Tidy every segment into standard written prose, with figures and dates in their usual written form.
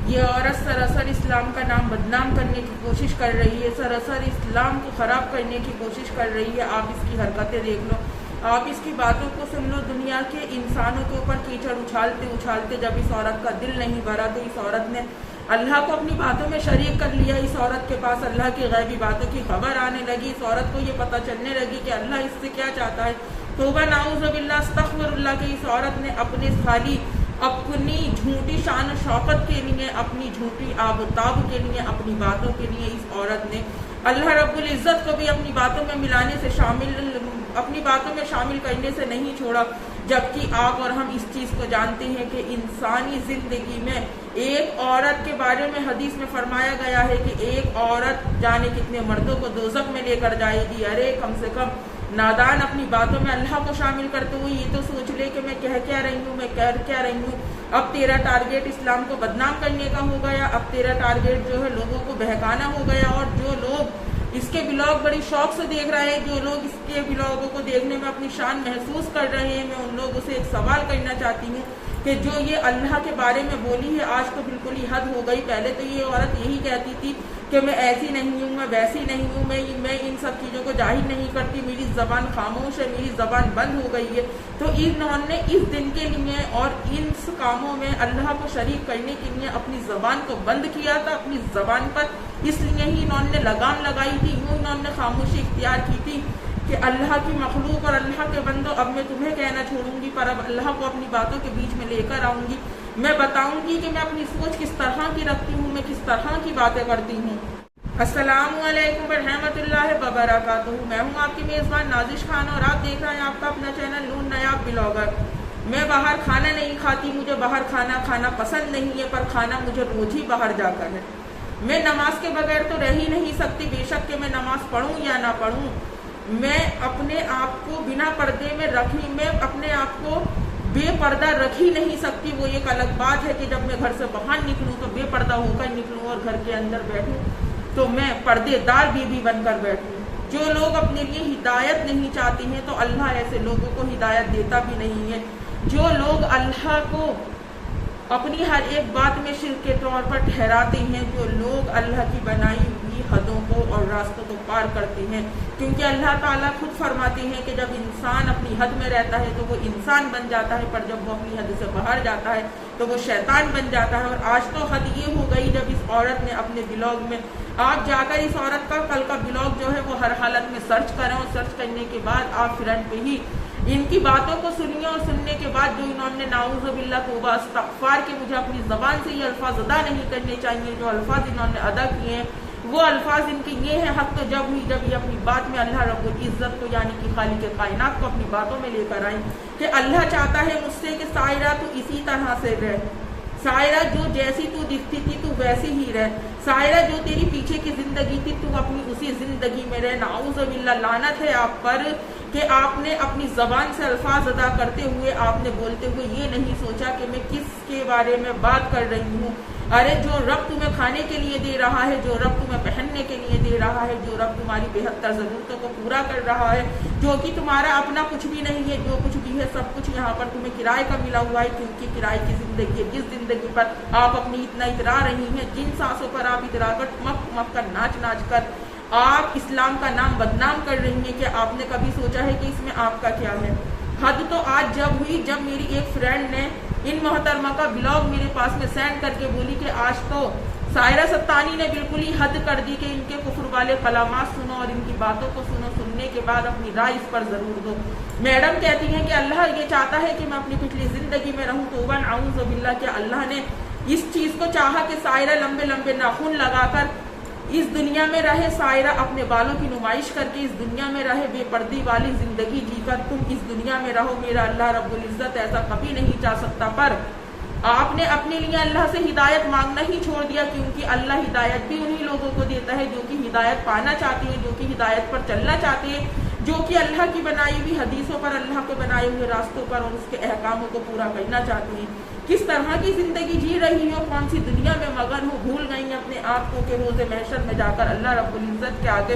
یہ عورت سراسر اسلام کا نام بدنام کرنے کی کوشش کر رہی ہے، سراسر اسلام کو خراب کرنے کی کوشش کر رہی ہے۔ آپ اس کی حرکتیں دیکھ لو، آپ اس کی باتوں کو سن لو۔ دنیا کے انسانوں کے اوپر کیچڑ اچھالتے اچھالتے جب اس عورت کا دل نہیں بھرا تو اس عورت نے اللہ کو اپنی باتوں میں شریک کر لیا۔ اس عورت کے پاس اللہ کی غیبی باتوں کی خبر آنے لگی، اس عورت کو یہ پتہ چلنے لگی کہ اللہ اس سے کیا چاہتا ہے۔ توبہ نعوذ باللہ استغفر اللہ کہ اس عورت نے اپنی جھوٹی شان و شوقت کے لیے، اپنی جھوٹی آب و تاب کے لیے، اپنی باتوں کے لیے اس عورت نے اللہ رب العزت کو بھی اپنی باتوں میں ملانے سے اپنی باتوں میں شامل کرنے سے نہیں چھوڑا۔ جبکہ آپ اور ہم اس چیز کو جانتے ہیں کہ انسانی زندگی میں ایک عورت کے بارے میں حدیث میں فرمایا گیا ہے کہ ایک عورت جانے کتنے مردوں کو دوزخ میں لے کر جائے گی۔ ارے کم سے کم نادان اپنی باتوں میں اللہ کو شامل کرتے ہوئے یہ تو سوچ لے کہ میں کہہ کیا رہی ہوں، میں کر کیا رہی ہوں۔ اب تیرا ٹارگیٹ اسلام کو بدنام کرنے کا ہو گیا، اب تیرا ٹارگیٹ جو ہے لوگوں کو بہکانا ہو گیا، اور جو لوگ اس کے بلاگ بڑی شوق سے دیکھ رہے ہیں، جو لوگ اس کے بلاگوں کو دیکھنے میں اپنی شان محسوس کر رہے ہیں، میں ان لوگوں سے ایک سوال کرنا چاہتی ہوں کہ جو یہ اللہ کے بارے میں بولی ہے آج تو بالکل ہی حد ہو گئی۔ پہلے تو یہ عورت یہی کہتی تھی کہ میں ایسی نہیں ہوں، میں ویسی نہیں ہوں، میں ان سب چیزوں کو ظاہر نہیں کرتی، میری زبان خاموش ہے، میری زبان بند ہو گئی ہے۔ تو انہوں نے اس دن کے لیے اور ان کاموں میں اللہ کو شریک کرنے کے لیے اپنی زبان کو بند کیا تھا، اپنی زبان پر اس لیے ہی انہوں نے لگام لگائی تھی، یوں انہوں نے خاموشی اختیار کی تھی کہ اللہ کی مخلوق اور اللہ کے بندوں اب میں تمہیں کہنا چھوڑوں گی، پر اب اللہ کو اپنی باتوں کے بیچ میں لے کر آؤں گی، میں بتاؤں گی کہ میں اپنی سوچ کس طرح کی رکھتی ہوں، میں کس طرح کی باتیں کرتی ہوں۔ السلام علیکم ورحمۃ اللہ وبرکاتہ، میں ہوں آپ کی میزبان نازش خان اور آپ دیکھ رہے ہیں آپ کا اپنا چینل نون نایاب بلاگر۔ میں باہر کھانا نہیں کھاتی، مجھے باہر کھانا پسند نہیں ہے، پر کھانا مجھے روز ہی باہر جا کر ہے۔ میں نماز کے بغیر تو رہ ہی نہیں سکتی، بے شک کہ میں نماز پڑھوں یا نہ پڑھوں، میں اپنے آپ کو بنا پردے میں میں اپنے آپ کو بے پردہ رکھ ہی نہیں سکتی۔ وہ ایک الگ بات ہے کہ جب میں گھر سے باہر نکلوں تو بے پردہ ہو کر نکلوں، اور گھر کے اندر بیٹھوں تو میں پردے دار بیوی بن کر بیٹھوں۔ جو لوگ اپنے لیے ہدایت نہیں چاہتے ہیں تو اللہ ایسے لوگوں کو ہدایت دیتا بھی نہیں ہے۔ جو لوگ اللہ کو اپنی ہر ایک بات میں شرک کے طور پر ٹھہراتے ہیں، جو لوگ اللہ کی بنائی ہوئی حدوں کو اور راستوں کو پار کرتے ہیں، کیونکہ اللہ تعالیٰ خود فرماتے ہیں کہ جب انسان اپنی حد میں رہتا ہے تو وہ انسان بن جاتا ہے، پر جب وہ اپنی حد سے باہر جاتا ہے تو وہ شیطان بن جاتا ہے۔ اور آج تو حد یہ ہو گئی جب اس عورت نے اپنے بلاگ میں آپ جا کر اس عورت کا کل کا بلاگ جو ہے وہ ہر حالت میں سرچ کریں، اور سرچ کرنے کے بعد آپ فرنٹ پہ ہی ان کی باتوں کو سنیے، اور سننے کے بعد جو انہوں نے نعوذ باللہ توبہ استغفار کہ مجھے اپنی زبان سے یہ الفاظ ادا نہیں کرنے چاہیے، جو الفاظ انہوں نے ادا کیے ہیں وہ الفاظ ان کی یہ ہیں، حق تو جب ہوئی جب یہ اپنی بات میں اللہ رب العزت کو یعنی کہ خالق کائنات کو اپنی باتوں میں لے کر آئیں کہ اللہ چاہتا ہے مجھ سے کہ سائرہ تو اسی طرح سے رہ، سائرہ جو جیسی تو دکھتی تھی تو ویسی ہی رہ، سائرہ جو تیری پیچھے کی زندگی تھی تو اپنی اسی زندگی میں رہ۔ نعوذ باللہ، لعنت ہے آپ پر کہ آپ نے اپنی زبان سے الفاظ ادا کرتے ہوئے، آپ نے بولتے ہوئے یہ نہیں سوچا کہ میں کس کے بارے میں بات کر رہی ہوں۔ ارے جو رب تمہیں کھانے کے لیے دے رہا ہے، جو رب تمہیں پہننے کے لیے دے رہا ہے، جو رب تمہاری بہت تر ضرورتوں کو پورا کر رہا ہے، جو کہ تمہارا اپنا کچھ بھی نہیں ہے، جو کچھ بھی ہے سب کچھ یہاں پر تمہیں کرائے کا ملا ہوا ہے، کیونکہ کرائے کی زندگی ہے، جس زندگی پر آپ اپنی اتنا اترا رہی ہیں، جن سانسوں پر آپ اترا کر مک کر ناچ ناچ کر آپ اسلام کا نام بدنام کر رہی ہیں، کہ آپ نے کبھی سوچا ہے کہ اس میں آپ کا کیا ہے؟ حد تو آج جب ہوئی جب میری ایک فرینڈ نے ان محترمہ کا بلاگ میرے پاس میں سینڈ کر کے بولی کہ آج تو سائرہ ستانی نے بالکل ہی حد کر دی کہ ان کے کفر والے کلامات سنو اور ان کی باتوں کو سنو، سننے کے بعد اپنی رائے اس پر ضرور دو۔ میڈم کہتی ہیں کہ اللہ یہ چاہتا ہے کہ میں اپنی پچھلی زندگی میں رہوں، توبہ نعوذ باللہ کہ اللہ نے اس چیز کو چاہا کہ سائرہ لمبے لمبے ناخن لگا کر اس دنیا میں رہے، سائرہ اپنے بالوں کی نمائش کر کے اس دنیا میں رہے، بے پردی والی زندگی جی کر تم اس دنیا میں رہو۔ میرا اللہ رب العزت ایسا کبھی نہیں چاہ سکتا، پر آپ نے اپنے لیے اللہ سے ہدایت مانگنا ہی چھوڑ دیا، کیونکہ اللہ ہدایت بھی انہی لوگوں کو دیتا ہے جو کہ ہدایت پانا چاہتے ہیں، جو کہ ہدایت پر چلنا چاہتے ہیں، جو کہ اللہ کی بنائی ہوئی حدیثوں پر، اللہ کے بنائے ہوئے راستوں پر اور اس کے احکاموں کو پورا کرنا چاہتے ہیں۔ کس طرح کی زندگی جی رہی ہو، کون سی دنیا میں مگن ہو، بھول گئی اپنے آپ کو کہ روز محشر میں جا کر اللہ رب العزت کے آگے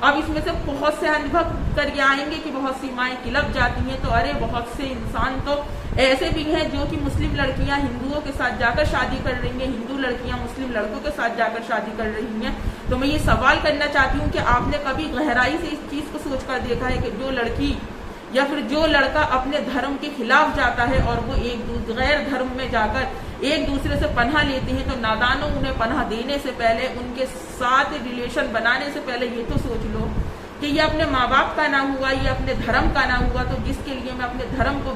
اب اس میں سے بہت سے انبھو کر کے آئیں گے کہ بہت سی مائیں کلپ جاتی ہیں، تو ارے بہت سے انسان تو ایسے بھی ہیں جو کہ مسلم لڑکیاں ہندوؤں کے ساتھ جا کر شادی کر رہی ہیں، ہندو لڑکیاں مسلم لڑکوں کے ساتھ جا کر شادی کر رہی ہیں۔ تو میں یہ سوال کرنا چاہتی ہوں کہ آپ نے کبھی گہرائی سے اس چیز کو سوچ کر دیکھا ہے کہ جو لڑکی یا پھر جو لڑکا اپنے دھرم کے خلاف جاتا ہے اور وہ غیر دھرم میں جا کر ایک دوسرے سے پناہ لیتے ہیں، تو نادانوں انہیں پناہ دینے سے پہلے، ان کے ساتھ ریلیشن بنانے سے پہلے یہ تو سوچ لو کہ یہ اپنے ماں باپ کا نہ ہوا، یہ اپنے دھرم کا نہ ہوا، تو جس کے لیے میں اپنے دھرم کو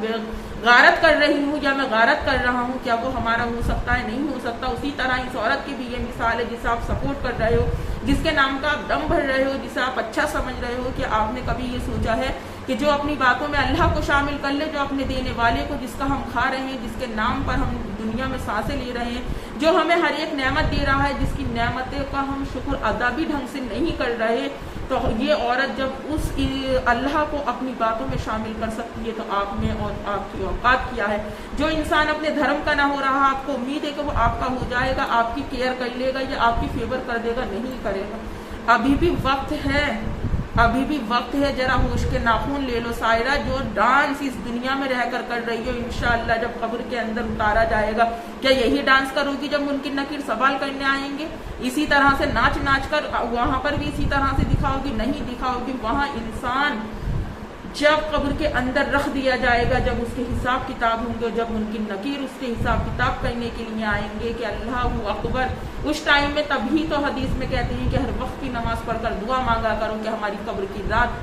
غارت کر رہی ہوں یا میں غارت کر رہا ہوں، کیا وہ ہمارا ہو سکتا ہے؟ نہیں ہو سکتا۔ اسی طرح اس عورت کی بھی یہ مثال ہے جسے آپ سپورٹ کر رہے ہو، جس کے نام کا آپ دم بھر رہے ہو، جسے آپ اچھا سمجھ رہے ہو، کہ آپ نے کبھی یہ سوچا ہے کہ جو اپنی باتوں میں اللہ کو شامل کر لے، جو اپنے دینے والے کو، جس کا ہم کھا رہے ہیں، جس کے نام پر ہم دنیا میں سانسیں لے رہے ہیں، جو ہمیں ہر ایک نعمت دے رہا ہے، جس کی نعمتوں کا ہم شکر ادا بھی ڈھنگ سے نہیں کر رہے، تو یہ عورت جب اس اللہ کو اپنی باتوں میں شامل کر سکتی ہے تو آپ میں اور آپ کی اوقات کیا ہے؟ جو انسان اپنے دھرم کا نہ ہو رہا، آپ کو امید ہے کہ وہ آپ کا ہو جائے گا، آپ کی کیئر کر لے گا یا آپ کی فیور کر دے گا؟ نہیں کرے گا۔ ابھی بھی وقت ہے، ابھی بھی وقت ہے، ذرا ہوش کے ناخن لے لو۔ سائرہ جو ڈانس اس دنیا میں رہ کر رہی ہو، انشاءاللہ جب قبر کے اندر اتارا جائے گا، کیا یہی ڈانس کرو گی جب منکر نکیر سوال کرنے آئیں گے؟ اسی طرح سے ناچ ناچ کر وہاں پر بھی اسی طرح سے دکھاؤ گی؟ نہیں دکھاؤ گی۔ وہاں انسان جب قبر کے اندر رکھ دیا جائے گا، جب اس کے حساب کتاب ہوں گے، جب منکر نکیر اس کے حساب کتاب کرنے کے لیے آئیں گے کہ اللہ اکبر، اس ٹائم میں تبھی تو حدیث میں کہتے ہیں کہ ہر وقت کی نماز پڑھ کر دعا مانگا کرو کہ ہماری قبر کی رات،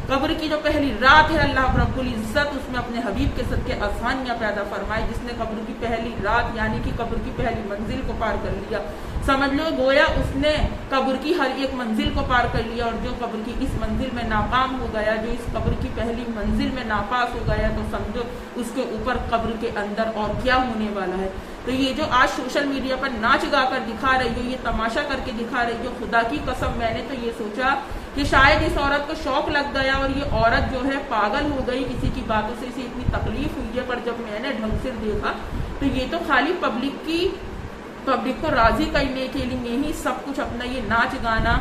قبر کی جو پہلی رات ہے، اللہ رب العزت اس میں اپنے حبیب کے صدقے آسانیاں پیدا فرمائے۔ جس نے قبر کی پہلی رات یعنی کہ قبر کی پہلی منزل کو پار کر لیا، سمجھ لو گویا اس نے قبر کی ہر ایک منزل کو پار کر لیا، اور جو قبر کی اس منزل میں ناکام ہو گیا، جو اس قبر کی پہلی منزل میں ناپاس ہو گیا، تو سمجھو اس کے اوپر قبر کے اندر اور کیا ہونے والا ہے۔ تو یہ جو آج سوشل میڈیا پر ناچ گا کر دکھا رہی ہو، یہ تماشا کر کے دکھا رہی ہو، خدا کی قسم میں نے تو یہ سوچا کہ شاید اس عورت کو شوق لگ گیا اور یہ عورت جو ہے پاگل ہو گئی، کسی کی باتوں سے اسے اتنی تکلیف ہوئی ہے۔ پر جب میں نے ڈھنگ سے دیکھا تو یہ تو خالی پبلک کو راضی کرنے کے لیے ہی سب کچھ اپنا یہ ناچ گانا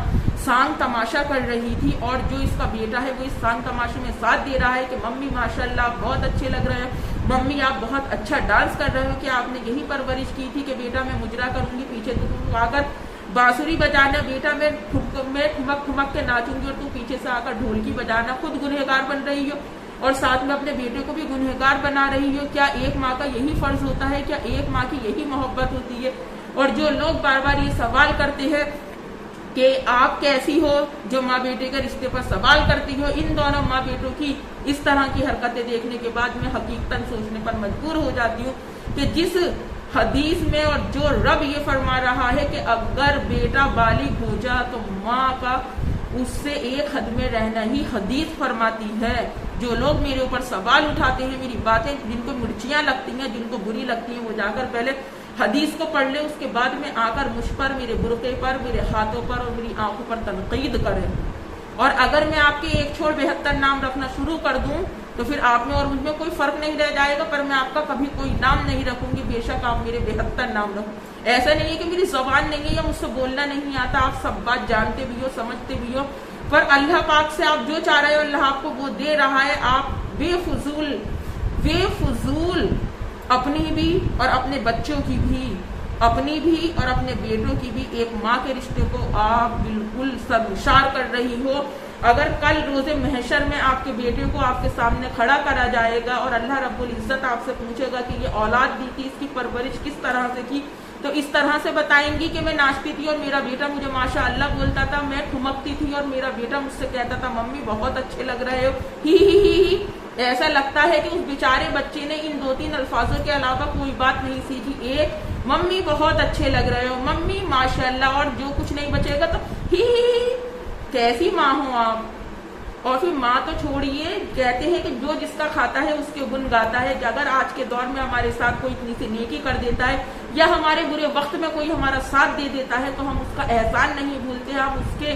سانگ تماشا کر رہی تھی، اور جو اس کا بیٹا ہے وہ اس سانگ تماشے میں ساتھ دے رہا ہے کہ ممی ماشاءاللہ آپ بہت اچھے لگ رہے ہیں، ممی آپ بہت اچھا ڈانس کر رہے ہو، کہ آپ نے یہی پرورش کی تھی کہ بیٹا میں مجرا کروں گی، پیچھے تو آ کر بانسری بجانا، بیٹا میں ٹھمک ٹھمک کے ناچوں گی اور تو پیچھے سے آ کر ڈھولکی بجانا، خود گنہگار بن رہی ہو اور ساتھ میں اپنے بیٹے کو بھی گنہگار بنا رہی ہو۔ کیا ایک ماں کا یہی فرض ہوتا ہے؟ کیا ایک ماں کی یہی محبت ہوتی ہے؟ اور جو لوگ بار بار یہ سوال کرتے ہیں کہ آپ کیسی ہو، جو ماں بیٹے کے رشتے پر سوال کرتی ہو، ان دونوں ماں بیٹوں کی اس طرح کی حرکتیں دیکھنے کے بعد میں حقیقتاً سوچنے پر مجبور ہو جاتی ہوں کہ جس حدیث میں اور جو رب یہ فرما رہا ہے کہ اگر بیٹا بالغ ہو جا تو ماں کا اس سے ایک حد میں رہنا ہی حدیث فرماتی ہے۔ جو لوگ میرے اوپر سوال اٹھاتے ہیں، میری باتیں جن کو مرچیاں لگتی ہیں، جن کو بری لگتی ہیں، وہ جا کر پہلے حدیث کو پڑھ لے، اس کے بعد میں آ کر مجھ پر، میرے برقعے پر، میرے ہاتھوں پر اور میری آنکھوں پر تنقید کرے۔ اور اگر میں آپ کے ایک چھوڑ 72 نام رکھنا شروع کر دوں تو پھر آپ میں اور مجھ میں کوئی فرق نہیں رہ جائے گا، پر میں آپ کا کبھی کوئی نام نہیں رکھوں گی، بے شک آپ میرے 72 نام رکھو۔ ایسا نہیں ہے کہ میری زبان نہیں ہے یا مجھ سے بولنا نہیں آتا، آپ سب بات جانتے بھی ہو، سمجھتے بھی ہو، پر اللہ پاک سے آپ جو چاہ رہے ہو اللہ آپ کو وہ دے رہا ہے۔ آپ بے فضول اپنی بھی اور اپنے بچوں کی بھی، اپنی بھی اور اپنے بیٹوں کی بھی ایک ماں کے رشتے کو آپ بالکل سرشار کر رہی ہو۔ اگر کل روز محشر میں آپ کے بیٹے کو آپ کے سامنے کھڑا کرا جائے گا اور اللہ رب العزت آپ سے پوچھے گا کہ یہ اولاد دی تھی، اس کی پرورش کس طرح سے کی، تو اس طرح سے بتائیں گی کہ میں ناچتی تھی اور میرا بیٹا مجھے ماشاء اللہ بولتا تھا، میں ٹھمکتی تھی اور میرا بیٹا مجھ سے کہتا تھا ممی بہت اچھے لگ رہے ہو، ہی۔ ایسا لگتا ہے کہ اس بیچارے بچے نے ان 2-3 الفاظوں کے علاوہ کوئی بات نہیں سیکھی۔ ایک ممی بہت اچھے لگ رہے ہو، ممی ماشاء اللہ، اور جو کچھ نہیں بچے گا تو ہی۔ کیسی ماں ہو آپ؟ اور پھر ماں تو چھوڑیے، کہتے ہیں کہ جو جس کا کھاتا ہے اس کے گن گاتا ہے، کہ اگر آج کے دور میں ہمارے ساتھ کوئی اتنی سی نیکی کر دیتا ہے یا ہمارے برے وقت میں کوئی ہمارا ساتھ دے دیتا ہے تو ہم اس کا احسان نہیں بھولتے، ہم اس کے